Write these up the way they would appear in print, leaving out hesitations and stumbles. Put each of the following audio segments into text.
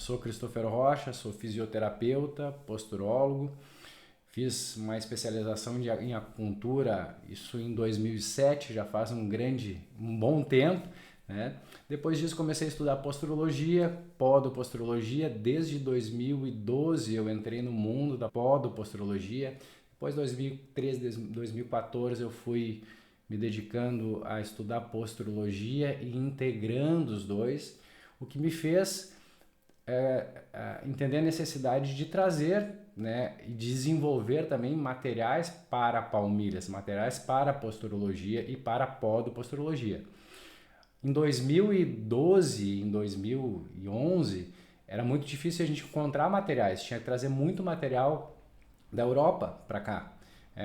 Sou Christopher Rocha, sou fisioterapeuta, posturólogo, fiz uma especialização em acupuntura, isso em 2007, já faz um bom tempo, né? Depois disso comecei a estudar posturologia, podoposturologia, desde 2012 eu entrei no mundo da podoposturologia, depois 2013, 2014 eu fui me dedicando a estudar posturologia e integrando os dois, o que me fez entender a necessidade de trazer, né, e desenvolver também materiais para palmilhas, materiais para posturologia e para podoposturologia. Em 2012, em 2011, era muito difícil a gente encontrar materiais, tinha que trazer muito material da Europa para cá.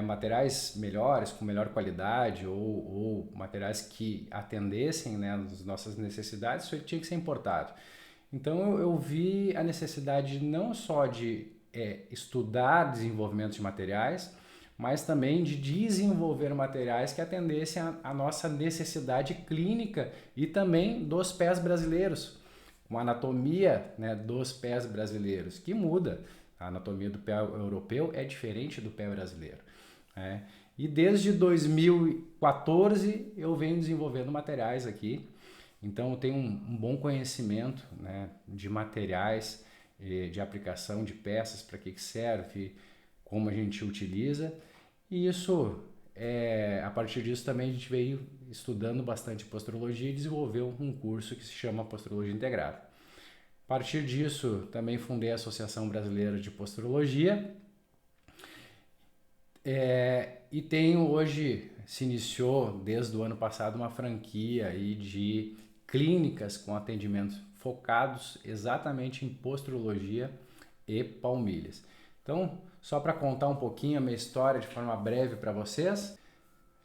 Materiais melhores, com melhor qualidade ou materiais que atendessem, né, as nossas necessidades, isso tinha que ser importado. Então eu vi a necessidade não só de estudar desenvolvimento de materiais, mas também de desenvolver materiais que atendessem a nossa necessidade clínica e também dos pés brasileiros, uma anatomia, né, dos pés brasileiros, que muda. A anatomia do pé europeu é diferente do pé brasileiro. Né? E desde 2014 eu venho desenvolvendo materiais aqui. Então eu tenho um bom conhecimento, né, de materiais, de aplicação de peças, para que serve, como a gente utiliza. E isso, a partir disso também a gente veio estudando bastante posturologia e desenvolveu um curso que se chama Posturologia Integrada. A partir disso também fundei a Associação Brasileira de Posturologia. E tenho hoje, se iniciou desde o ano passado uma franquia aí de clínicas com atendimentos focados exatamente em posturologia e palmilhas. Então, só para contar um pouquinho a minha história de forma breve para vocês,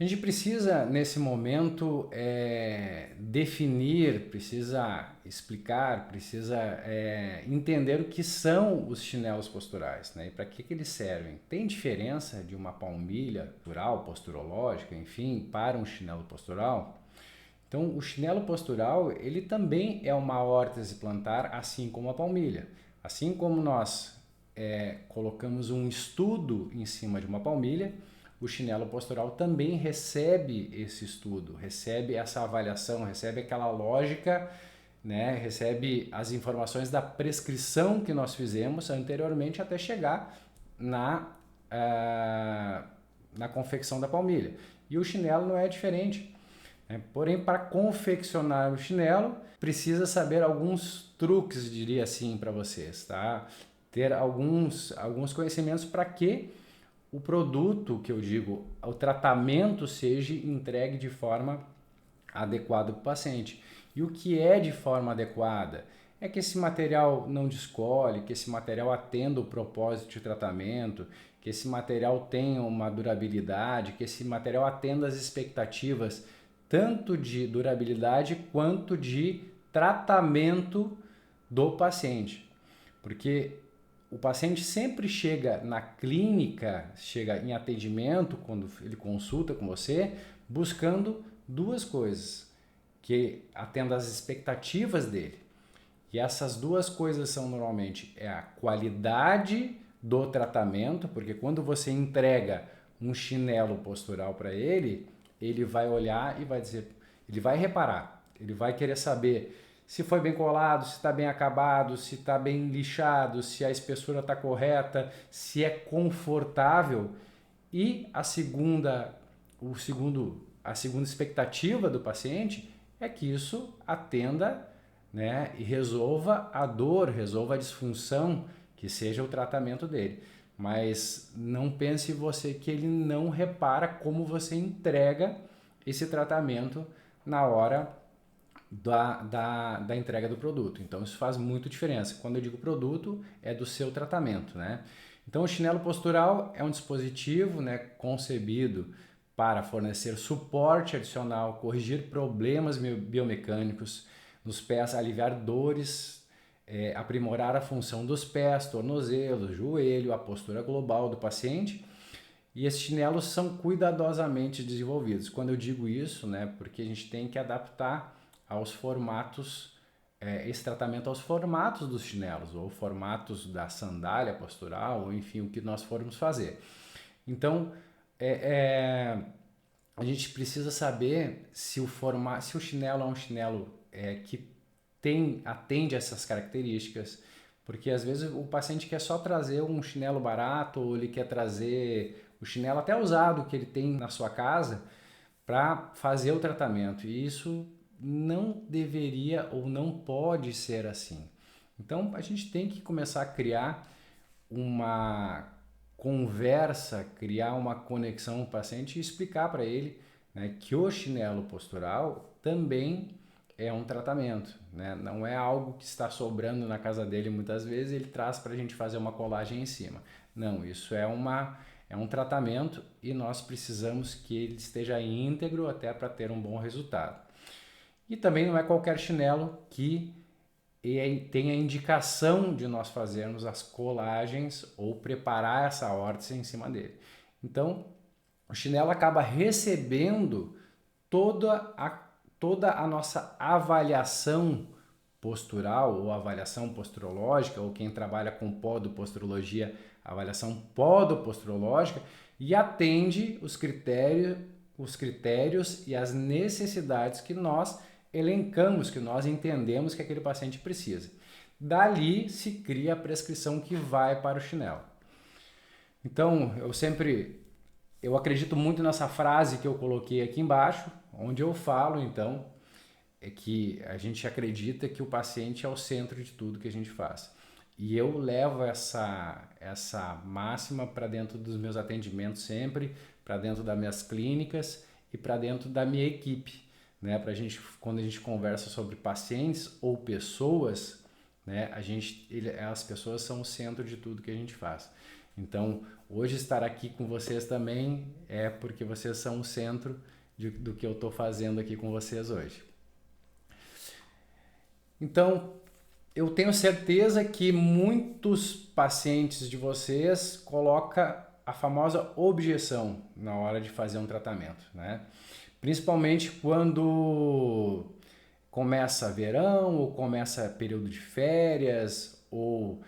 a gente precisa, nesse momento, definir, precisa explicar, precisa entender o que são os chinelos posturais, né? E para que eles servem. Tem diferença de uma palmilha postural, posturológica, enfim, para um chinelo postural? Então, o chinelo postural, ele também é uma órtese plantar, assim como a palmilha. Assim como nós colocamos um estudo em cima de uma palmilha, o chinelo postural também recebe esse estudo, recebe essa avaliação, recebe aquela lógica, né? Recebe as informações da prescrição que nós fizemos anteriormente até chegar na confecção da palmilha. E o chinelo não é diferente. Porém, para confeccionar o chinelo, precisa saber alguns truques, diria assim, para vocês, tá? Ter alguns conhecimentos para que o produto, que eu digo, o tratamento seja entregue de forma adequada para o paciente. E o que é de forma adequada? É que esse material não descolhe, que esse material atenda o propósito de tratamento, que esse material tenha uma durabilidade, que esse material atenda as expectativas tanto de durabilidade quanto de tratamento do paciente. Porque o paciente sempre chega na clínica, chega em atendimento, quando ele consulta com você, buscando duas coisas, que atenda às expectativas dele. E essas duas coisas são normalmente a qualidade do tratamento, porque quando você entrega um chinelo postural para ele, ele vai olhar e vai dizer, ele vai reparar, ele vai querer saber se foi bem colado, se está bem acabado, se está bem lixado, se a espessura está correta, se é confortável. E a segunda expectativa do paciente é que isso atenda, né, e resolva a dor, resolva a disfunção, que seja o tratamento dele. Mas não pense você que ele não repara como você entrega esse tratamento na hora da entrega do produto. Então isso faz muito diferença. Quando eu digo produto, é do seu tratamento, né? Então o chinelo postural é um dispositivo, né, concebido para fornecer suporte adicional, corrigir problemas biomecânicos nos pés, aliviar dores, aprimorar a função dos pés, tornozelos, joelho, a postura global do paciente. E esses chinelos são cuidadosamente desenvolvidos. Quando eu digo isso, né, porque a gente tem que adaptar aos formatos esse tratamento aos formatos dos chinelos, ou formatos da sandália postural, ou enfim, o que nós formos fazer. Então, a gente precisa saber se o chinelo é um chinelo que atende a essas características, porque às vezes o paciente quer só trazer um chinelo barato, ou ele quer trazer o chinelo até usado que ele tem na sua casa para fazer o tratamento, e isso não deveria ou não pode ser assim. Então a gente tem que começar a criar uma conversa, criar uma conexão com o paciente e explicar para ele, né, que o chinelo postural também é um tratamento, né? Não é algo que está sobrando na casa dele muitas vezes ele traz para a gente fazer uma colagem em cima. Não, isso é um tratamento e nós precisamos que ele esteja íntegro até para ter um bom resultado. E também não é qualquer chinelo que tem a indicação de nós fazermos as colagens ou preparar essa órtese em cima dele. Então, o chinelo acaba recebendo toda a nossa avaliação postural ou avaliação posturológica, ou quem trabalha com podoposturologia, avaliação podoposturológica, e atende os critérios e as necessidades que nós elencamos, que nós entendemos que aquele paciente precisa. Dali se cria a prescrição que vai para o chinelo. Então, eu acredito muito nessa frase que eu coloquei aqui embaixo, onde eu falo, então, que a gente acredita que o paciente é o centro de tudo que a gente faz. E eu levo essa máxima para dentro dos meus atendimentos sempre, para dentro das minhas clínicas e para dentro da minha equipe, né? Quando a gente conversa sobre pacientes ou pessoas, né? As pessoas são o centro de tudo que a gente faz. Então, hoje estar aqui com vocês também é porque vocês são o centro do que eu estou fazendo aqui com vocês hoje. Então, eu tenho certeza que muitos pacientes de vocês colocam a famosa objeção na hora de fazer um tratamento, né? Principalmente quando começa verão ou começa período de férias, ou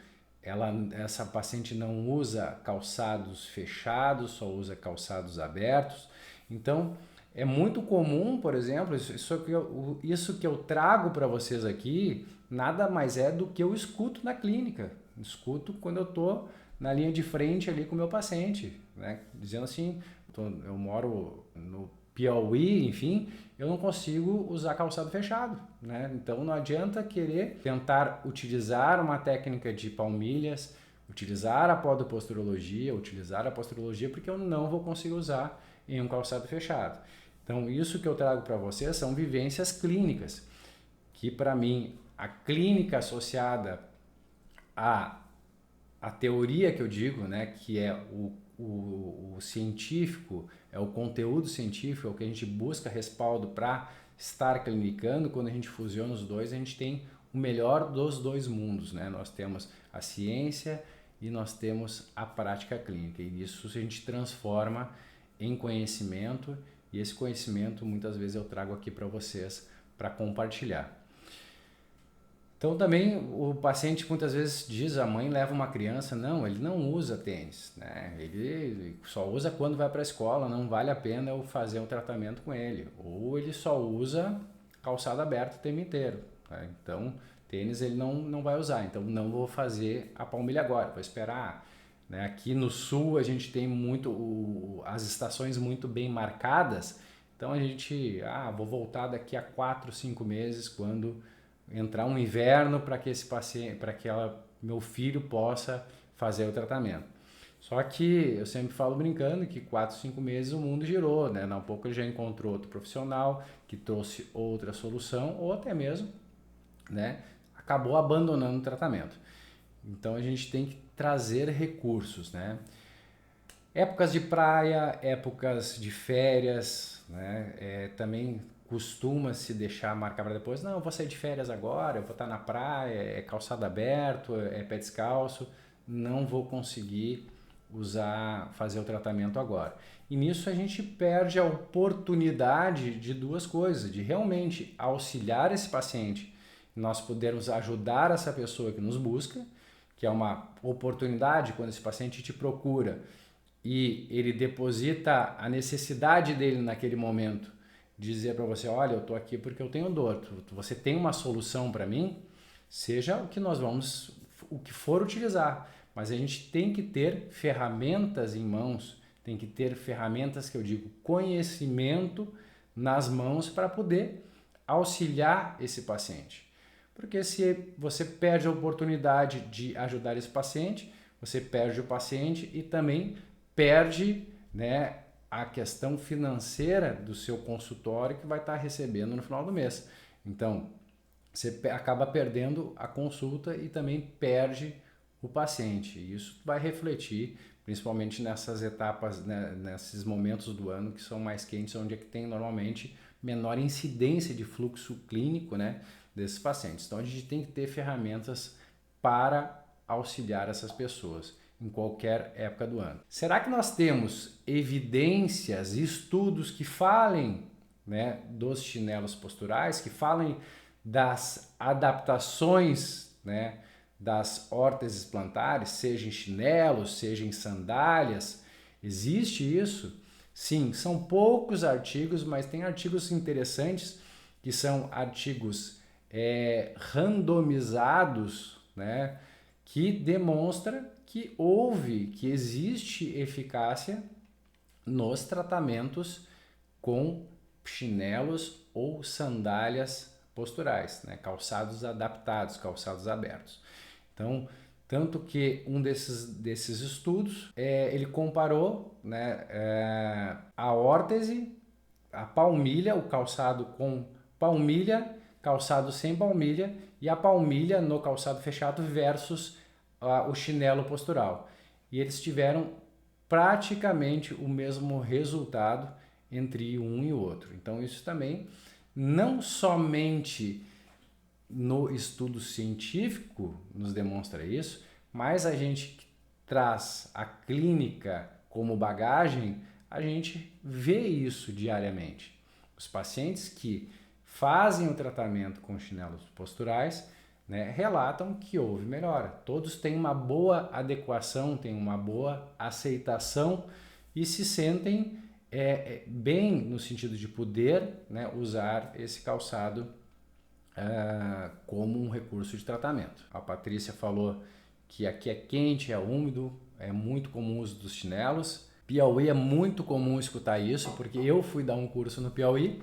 essa paciente não usa calçados fechados, só usa calçados abertos. Então, é muito comum, por exemplo, isso que eu trago para vocês aqui, nada mais é do que eu escuto na clínica. Escuto quando eu estou na linha de frente ali com o meu paciente, né? Dizendo assim, eu moro no Piauí, enfim, eu não consigo usar calçado fechado, né? Então não adianta querer tentar utilizar uma técnica de palmilhas, utilizar a podoposturologia, utilizar a posturologia, porque eu não vou conseguir usar em um calçado fechado. Então isso que eu trago para vocês são vivências clínicas, que para mim a clínica associada à teoria que eu digo, né, que é o científico, é o conteúdo científico, é o que a gente busca respaldo para estar clinicando. Quando a gente fusiona os dois, a gente tem o melhor dos dois mundos, né? Nós temos a ciência e nós temos a prática clínica, e isso a gente transforma em conhecimento, e esse conhecimento muitas vezes eu trago aqui para vocês para compartilhar. Então também o paciente muitas vezes diz, a mãe leva uma criança, não, ele não usa tênis, né? Ele só usa quando vai para a escola, não vale a pena eu fazer um tratamento com ele. Ou ele só usa calçado aberto o tempo inteiro, né? Então tênis ele não vai usar, então não vou fazer a palmilha agora, vou esperar, né? Aqui no sul a gente tem as estações muito bem marcadas, então a gente, vou voltar daqui a 4, 5 meses quando entrar um inverno para que meu filho possa fazer o tratamento. Só que eu sempre falo brincando que 4, 5 meses o mundo girou, né? Daqui a pouco ele já encontrou outro profissional que trouxe outra solução, ou até mesmo, né, acabou abandonando o tratamento. Então a gente tem que trazer recursos, né? Épocas de praia, épocas de férias, né? Também costuma se deixar marcar para depois, não, eu vou sair de férias agora, eu vou estar na praia, é calçado aberto, é pé descalço, não vou conseguir fazer o tratamento agora. E nisso a gente perde a oportunidade de duas coisas, de realmente auxiliar esse paciente nós pudermos ajudar essa pessoa que nos busca, que é uma oportunidade quando esse paciente te procura e ele deposita a necessidade dele naquele momento, dizer para você, olha, eu estou aqui porque eu tenho dor, você tem uma solução para mim, seja o que nós vamos, o que for utilizar, mas a gente tem que ter ferramentas em mãos, tem que ter ferramentas que eu digo, conhecimento nas mãos para poder auxiliar esse paciente. Porque se você perde a oportunidade de ajudar esse paciente, você perde o paciente e também perde, né, a questão financeira do seu consultório que vai estar recebendo no final do mês. Então, você acaba perdendo a consulta e também perde o paciente. E isso vai refletir principalmente nessas etapas, né, nesses momentos do ano que são mais quentes, onde é que tem normalmente menor incidência de fluxo clínico, né, desses pacientes. Então a gente tem que ter ferramentas para auxiliar essas pessoas em qualquer época do ano. Será que nós temos evidências, estudos que falem, né, dos chinelos posturais, que falem das adaptações, né, das órteses plantares, seja em chinelos, seja em sandálias? Existe isso? Sim, são poucos artigos, mas tem artigos interessantes que são artigos randomizados, né, que demonstra que existe eficácia nos tratamentos com chinelos ou sandálias posturais, né, calçados adaptados, calçados abertos. Então, tanto que um desses estudos, ele comparou, né, a órtese, a palmilha, o calçado com palmilha, calçado sem palmilha e a palmilha no calçado fechado versus o chinelo postural. E eles tiveram praticamente o mesmo resultado entre um e o outro. Então isso também não somente no estudo científico nos demonstra isso, mas a gente que traz a clínica como bagagem, a gente vê isso diariamente. Os pacientes que fazem o tratamento com chinelos posturais, né, relatam que houve melhora. Todos têm uma boa adequação, têm uma boa aceitação e se sentem bem no sentido de poder, né, usar esse calçado como um recurso de tratamento. A Patrícia falou que aqui é quente, é úmido, é muito comum o uso dos chinelos. Piauí é muito comum escutar isso, porque eu fui dar um curso no Piauí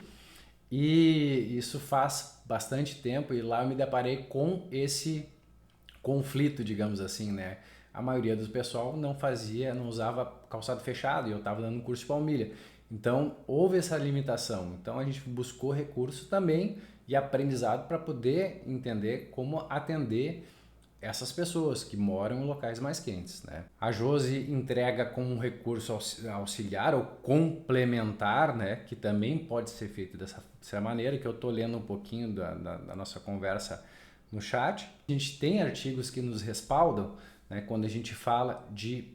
e isso faz bastante tempo e lá eu me deparei com esse conflito, digamos assim, né? A maioria do pessoal não usava calçado fechado e eu estava dando um curso de palmilha. Então, houve essa limitação. Então, a gente buscou recurso também e aprendizado para poder entender como atender essas pessoas que moram em locais mais quentes, né? A Josi entrega com um recurso auxiliar ou complementar, né? Que também pode ser feito dessa maneira, que eu estou lendo um pouquinho da nossa conversa no chat. A gente tem artigos que nos respaldam, né, quando a gente fala de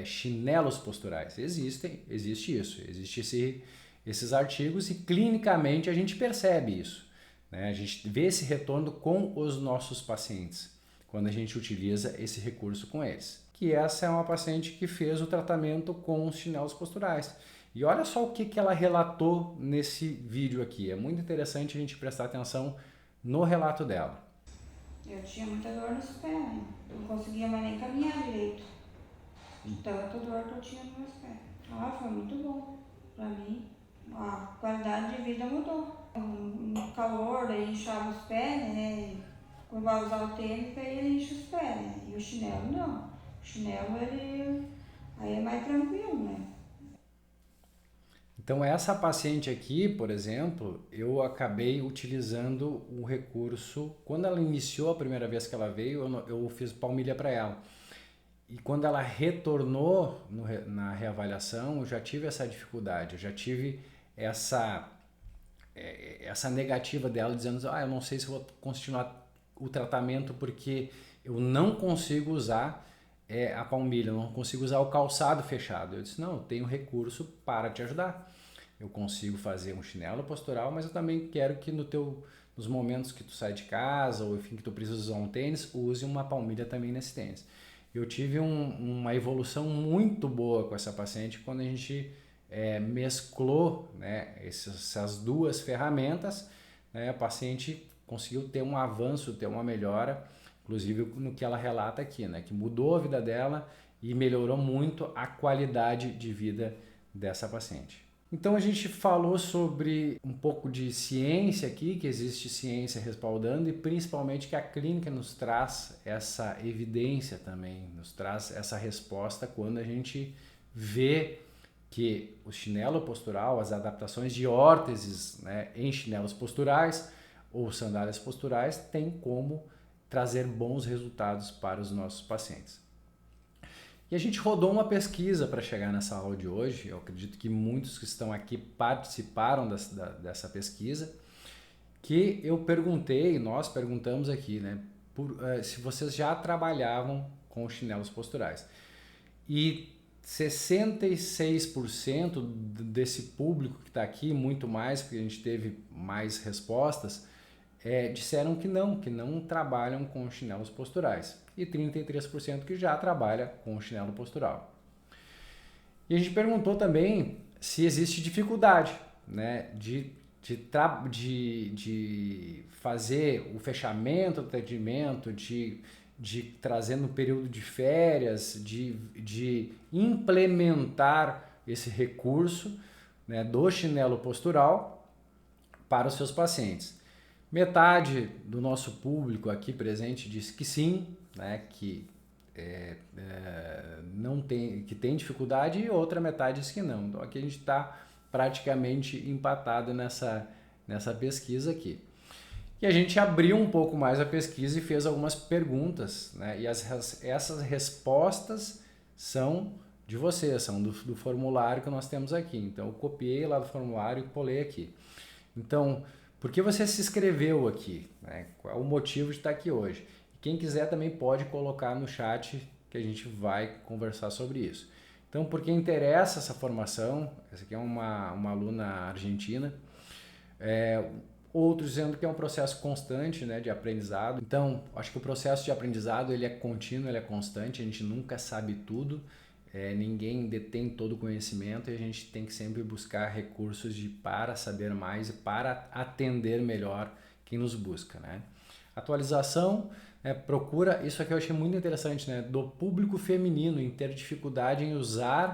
chinelos posturais. Existe isso, esses artigos e clinicamente a gente percebe isso, né? A gente vê esse retorno com os nossos pacientes quando a gente utiliza esse recurso com eles. Que essa é uma paciente que fez o tratamento com os chinelos posturais. E olha só o que ela relatou nesse vídeo aqui. É muito interessante a gente prestar atenção no relato dela. Eu tinha muita dor nos pés, né? Eu não conseguia mais nem caminhar direito. Tanta dor que eu tinha nos meus pés. Foi muito bom pra mim. A qualidade de vida mudou. No calor, daí inchava os pés, né? Quando vai usar o tênis, aí ele enche os pés, né? E o chinelo não. O chinelo, ele aí é mais tranquilo, né? Então essa paciente aqui, por exemplo, eu acabei utilizando o recurso, quando ela iniciou a primeira vez que ela veio, eu fiz palmilha para ela. E quando ela retornou na reavaliação, eu já tive essa dificuldade, eu já tive essa negativa dela dizendo, eu não sei se vou continuar o tratamento porque eu não consigo usar a palmilha, eu não consigo usar o calçado fechado. Eu disse, não, eu tenho recurso para te ajudar. Eu consigo fazer um chinelo postural, mas eu também quero que no teu nos momentos que tu sai de casa ou enfim que tu precisa usar um tênis, use uma palmilha também nesse tênis. Eu tive uma evolução muito boa com essa paciente quando a gente mesclou, né, essas duas ferramentas, né, a paciente conseguiu ter um avanço, ter uma melhora, inclusive no que ela relata aqui, né, que mudou a vida dela e melhorou muito a qualidade de vida dessa paciente. Então a gente falou sobre um pouco de ciência aqui, que existe ciência respaldando e principalmente que a clínica nos traz essa evidência também, nos traz essa resposta quando a gente vê que o chinelo postural, as adaptações de órteses, né, em chinelos posturais ou sandálias posturais tem como trazer bons resultados para os nossos pacientes. E a gente rodou uma pesquisa para chegar nessa aula de hoje. Eu acredito que muitos que estão aqui participaram dessa pesquisa, que eu perguntei, nós perguntamos aqui, né, se vocês já trabalhavam com chinelos posturais. E 66% desse público que está aqui, muito mais, porque a gente teve mais respostas, disseram que não trabalham com chinelos posturais. E 33% que já trabalha com chinelo postural. E a gente perguntou também se existe dificuldade, né, de fazer o fechamento do atendimento, de trazer no período de férias, de implementar esse recurso, né, do chinelo postural para os seus pacientes. Metade do nosso público aqui presente disse que sim, né, que não tem, que tem dificuldade, e outra metade disse que não. Então aqui a gente está praticamente empatado nessa pesquisa aqui. E a gente abriu um pouco mais a pesquisa e fez algumas perguntas, né, e essas respostas são de vocês, são do formulário que nós temos aqui. Então eu copiei lá do formulário e colei aqui. Então, por que você se inscreveu aqui? Né? Qual é o motivo de estar aqui hoje? Quem quiser também pode colocar no chat que a gente vai conversar sobre isso. Então, porque interessa essa formação, essa aqui é uma aluna argentina, outros dizendo que é um processo constante, né, de aprendizado. Então, acho que o processo de aprendizado ele é contínuo, ele é constante, a gente nunca sabe tudo, ninguém detém todo o conhecimento e a gente tem que sempre buscar recursos para saber mais e para atender melhor quem nos busca, né? Atualização, procura, isso aqui eu achei muito interessante, né, do público feminino em ter dificuldade em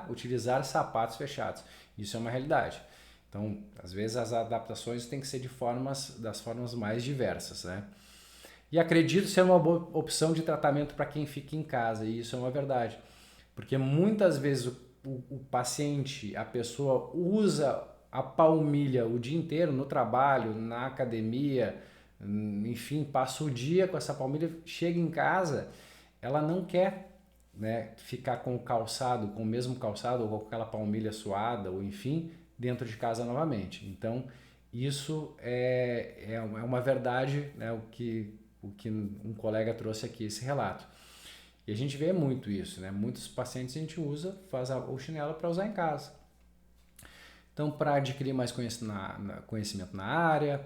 utilizar sapatos fechados. Isso é uma realidade. Então, às vezes as adaptações têm que ser das formas mais diversas, né? E acredito ser uma boa opção de tratamento para quem fica em casa, e isso é uma verdade. Porque muitas vezes o paciente, a pessoa usa a palmilha o dia inteiro no trabalho, na academia, enfim, passa o dia com essa palmilha, chega em casa, ela não quer, né, ficar com o mesmo calçado ou com aquela palmilha suada, ou enfim, dentro de casa novamente. Então, isso é uma verdade, né, o que um colega trouxe aqui, esse relato. E a gente vê muito isso, né? Muitos pacientes a gente faz o chinelo para usar em casa. Então, para adquirir mais conhecimento na área,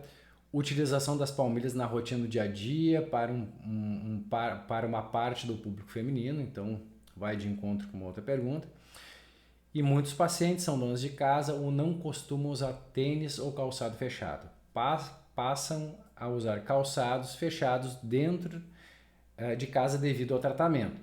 utilização das palmilhas na rotina do dia a dia para uma parte do público feminino, então vai de encontro com uma outra pergunta. E muitos pacientes são donos de casa ou não costumam usar tênis ou calçado fechado. Passam a usar calçados fechados dentro de casa devido ao tratamento.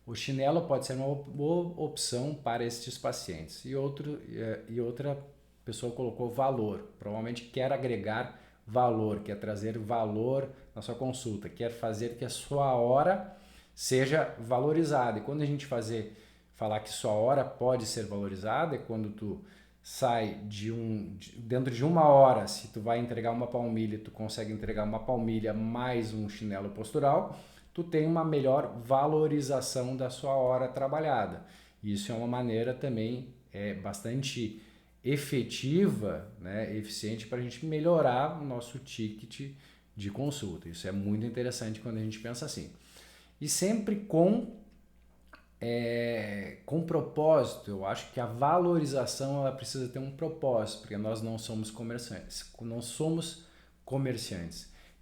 O chinelo pode ser uma boa opção para estes pacientes. E outra pessoa colocou valor. Provavelmente quer agregar valor, quer trazer valor na sua consulta, quer fazer que a sua hora seja valorizada. E quando a gente falar que sua hora pode ser valorizada, é quando tu sai dentro de uma hora, se tu vai entregar uma palmilha, tu consegue entregar uma palmilha mais um chinelo postural, tu tem uma melhor valorização da sua hora trabalhada. Isso é uma maneira também bastante efetiva, né, eficiente para a gente melhorar o nosso ticket de consulta. Isso é muito interessante quando a gente pensa assim. E sempre com propósito. Eu acho que a valorização ela precisa ter um propósito, porque nós não somos comerciantes.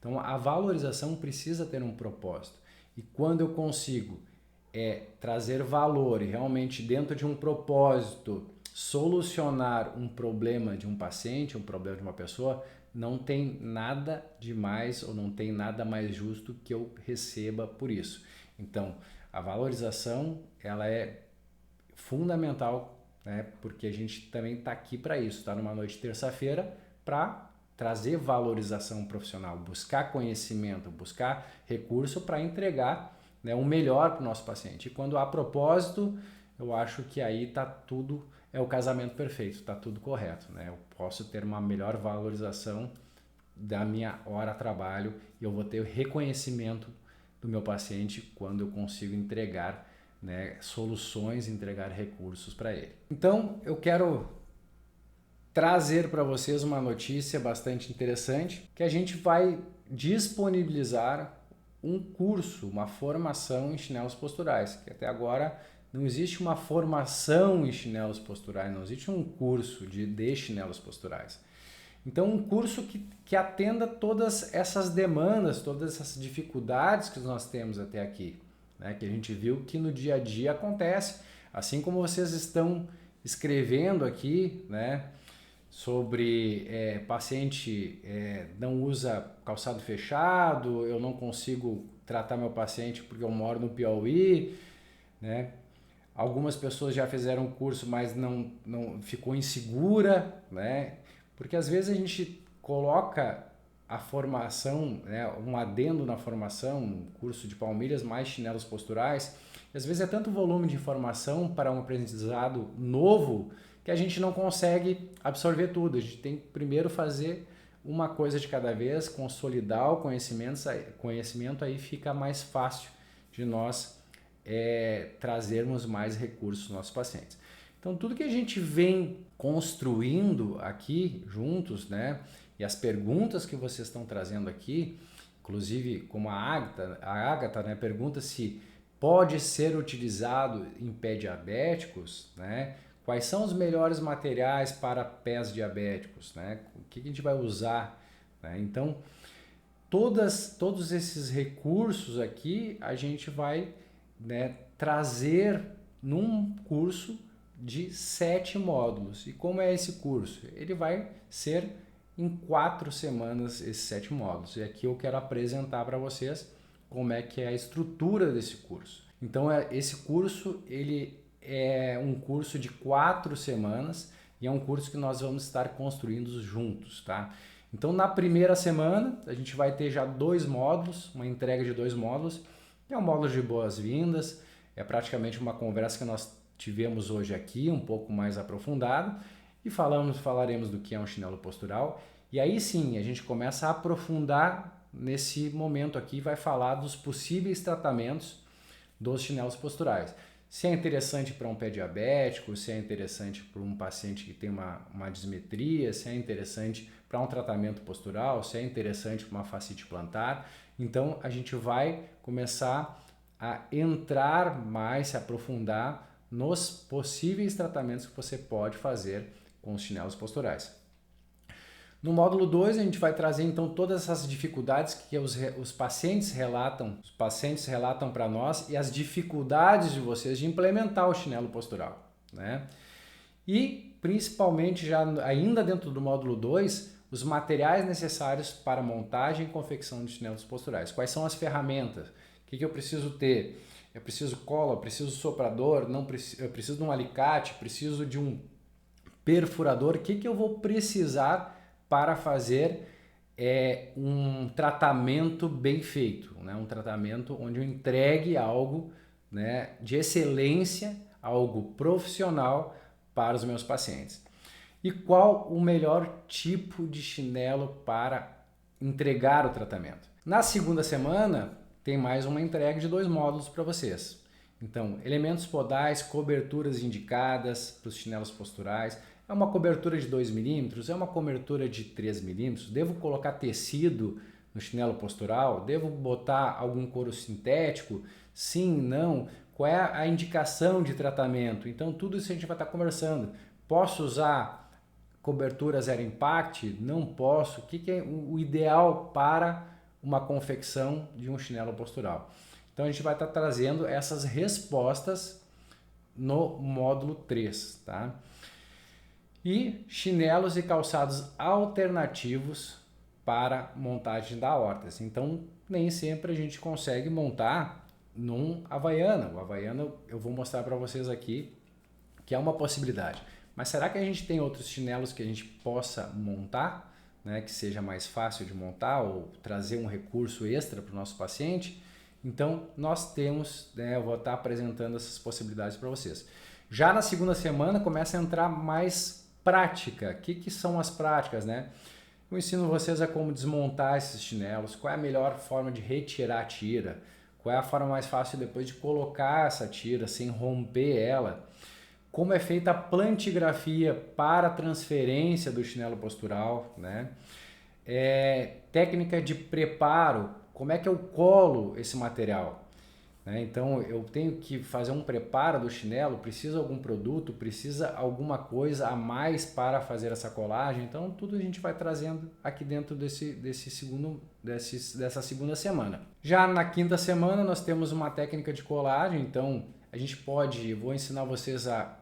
Então a valorização precisa ter um propósito. E quando eu consigo trazer valor e realmente dentro de um propósito solucionar um problema de um paciente, um problema de uma pessoa, não tem nada de mais ou não tem nada mais justo que eu receba por isso. Então, a valorização ela é fundamental, né? Porque a gente também está aqui para isso, está numa noite de terça-feira para trazer valorização profissional, buscar conhecimento, buscar recurso para entregar, né, o melhor para o nosso paciente. E quando há propósito, eu acho que aí está tudo, é o casamento perfeito, está tudo correto, né? Eu posso ter uma melhor valorização da minha hora de trabalho e eu vou ter o reconhecimento do meu paciente quando eu consigo entregar, né, soluções, entregar recursos para ele. Então, eu quero trazer para vocês uma notícia bastante interessante, que a gente vai disponibilizar um curso, uma formação em chinelos posturais, que até agora não existe uma formação em chinelos posturais, não existe um curso de chinelos posturais. Então, um curso que atenda todas essas demandas, todas essas dificuldades que nós temos até aqui, né? Que a gente viu que no dia a dia acontece, assim como vocês estão escrevendo aqui, né? Sobre paciente não usa calçado fechado, eu não consigo tratar meu paciente porque eu moro no Piauí, né? Algumas pessoas já fizeram curso, mas não ficou insegura, né? Porque às vezes a gente coloca a formação, né, um adendo na formação, um curso de palmilhas mais chinelos posturais, e às vezes é tanto volume de informação para um aprendizado novo que a gente não consegue absorver tudo. A gente tem que primeiro fazer uma coisa de cada vez, consolidar o conhecimento, aí fica mais fácil de nós trazermos mais recursos aos nossos pacientes. Então, tudo que a gente vem construindo aqui juntos, né, e as perguntas que vocês estão trazendo aqui, inclusive como a Agatha, né, pergunta se pode ser utilizado em pé diabéticos, né? Quais são os melhores materiais para pés diabéticos, né? O que a gente vai usar, né? Então, todos esses recursos aqui a gente vai, né, trazer num curso de 7 módulos. E como é esse curso? Ele vai ser em 4 semanas esses 7 módulos. E aqui eu quero apresentar para vocês como é que é a estrutura desse curso. Então, esse curso ele é um curso de 4 semanas e é um curso que nós vamos estar construindo juntos, tá? Então, na primeira semana, a gente vai ter já 2 módulos, uma entrega de 2 módulos. É um módulo de boas-vindas, é praticamente uma conversa que nós tivemos hoje aqui, um pouco mais aprofundado, e falaremos do que é um chinelo postural. E aí sim, a gente começa a aprofundar nesse momento aqui, vai falar dos possíveis tratamentos dos chinelos posturais. Se é interessante para um pé diabético, se é interessante para um paciente que tem uma dismetria, se é interessante para um tratamento postural, se é interessante para uma fascite plantar. Então, a gente vai começar a entrar mais, se aprofundar nos possíveis tratamentos que você pode fazer com os chinelos posturais. No módulo 2, a gente vai trazer então todas essas dificuldades que os pacientes relatam para nós e as dificuldades de vocês de implementar o chinelo postural, né? E principalmente já ainda dentro do módulo 2, os materiais necessários para montagem e confecção de chinelos posturais. Quais são as ferramentas? O que eu preciso ter? Eu preciso cola, eu preciso soprador, eu preciso de um alicate, preciso de um perfurador. O que eu vou precisar para fazer um tratamento bem feito, né? Um tratamento onde eu entregue algo, né, de excelência, algo profissional para os meus pacientes. E qual o melhor tipo de chinelo para entregar o tratamento? Na segunda semana, tem mais uma entrega de 2 módulos para vocês. Então, elementos podais, coberturas indicadas para os chinelos posturais. É uma cobertura de 2 milímetros? É uma cobertura de 3 milímetros? Devo colocar tecido no chinelo postural? Devo botar algum couro sintético? Sim, não? Qual é a indicação de tratamento? Então, tudo isso a gente vai estar conversando. Posso usar cobertura zero impact? Não posso. O que é o ideal para uma confecção de um chinelo postural. Então a gente vai estar trazendo essas respostas no módulo 3, tá? E chinelos e calçados alternativos para montagem da órtese. Então nem sempre a gente consegue montar num Havaiana. O Havaiana eu vou mostrar para vocês aqui que é uma possibilidade. Mas será que a gente tem outros chinelos que a gente possa montar, né, que seja mais fácil de montar ou trazer um recurso extra para o nosso paciente? Então nós temos, né, eu vou estar apresentando essas possibilidades para vocês. Já na segunda semana começa a entrar mais prática. O que são as práticas, né? Eu ensino vocês a como desmontar esses chinelos, qual é a melhor forma de retirar a tira, qual é a forma mais fácil depois de colocar essa tira sem romper ela, como é feita a plantigrafia para a transferência do chinelo postural, né? Técnica de preparo, como é que eu colo esse material, né? Então eu tenho que fazer um preparo do chinelo, precisa algum produto, precisa alguma coisa a mais para fazer essa colagem. Então tudo a gente vai trazendo aqui dentro dessa segunda semana. Já na quinta semana nós temos uma técnica de colagem, então a gente vou ensinar vocês a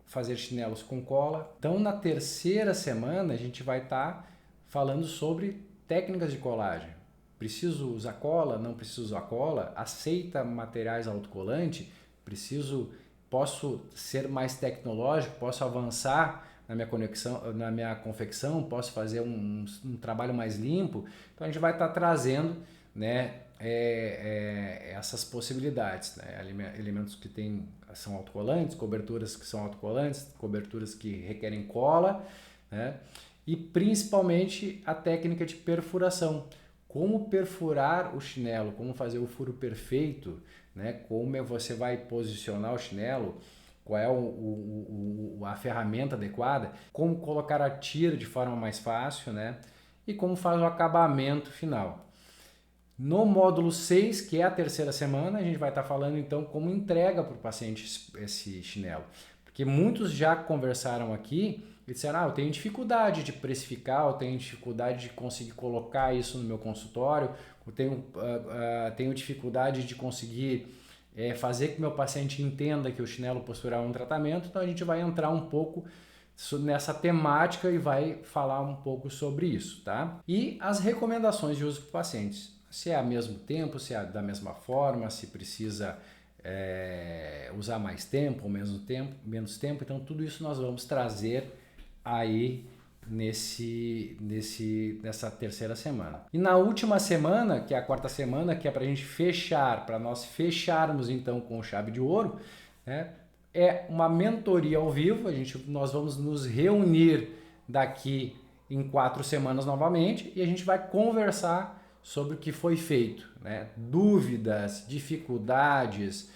fazer chinelos com cola. Então na terceira semana a gente vai estar falando sobre técnicas de colagem. Preciso usar cola? Não preciso usar cola? Aceita materiais autocolantes? Posso ser mais tecnológico? Posso avançar na minha confecção? Posso fazer um trabalho mais limpo? Então a gente vai estar trazendo, né, essas possibilidades, né? Elementos que são autocolantes, coberturas que são autocolantes, coberturas que requerem cola, né? E principalmente a técnica de perfuração. Como perfurar o chinelo, como fazer o furo perfeito, né? Como você vai posicionar o chinelo, qual é a ferramenta adequada, como colocar a tira de forma mais fácil, né? E como faz o acabamento final. No módulo 6, que é a terceira semana, a gente vai estar falando então como entrega para o paciente esse chinelo. Porque muitos já conversaram aqui e disseram, eu tenho dificuldade de precificar, eu tenho dificuldade de conseguir colocar isso no meu consultório, eu tenho dificuldade de conseguir fazer que meu paciente entenda que o chinelo postural é um tratamento. Então a gente vai entrar um pouco nessa temática e vai falar um pouco sobre isso, tá? E as recomendações de uso para pacientes. Se é ao mesmo tempo, se é da mesma forma, se precisa usar mais tempo ou menos tempo. Então tudo isso nós vamos trazer aí nessa terceira semana. E na última semana, que é a quarta semana, que é para a gente fechar, para nós fecharmos então com chave de ouro, né, é uma mentoria ao vivo. Nós vamos nos reunir daqui em 4 semanas novamente e a gente vai conversar sobre o que foi feito, né? Dúvidas, dificuldades,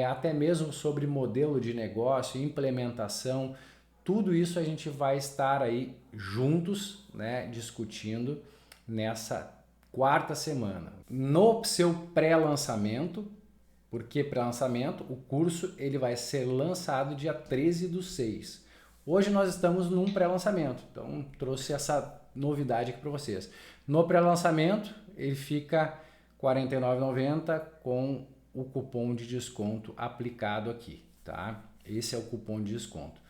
até mesmo sobre modelo de negócio, implementação, tudo isso a gente vai estar aí juntos, né, discutindo nessa quarta semana. No seu pré-lançamento, por que pré-lançamento? O curso ele vai ser lançado dia 13/6. Hoje nós estamos num pré-lançamento, então trouxe essa novidade aqui para vocês. No pré-lançamento ele fica R$ 49,90 com o cupom de desconto aplicado aqui, tá? Esse é o cupom de desconto.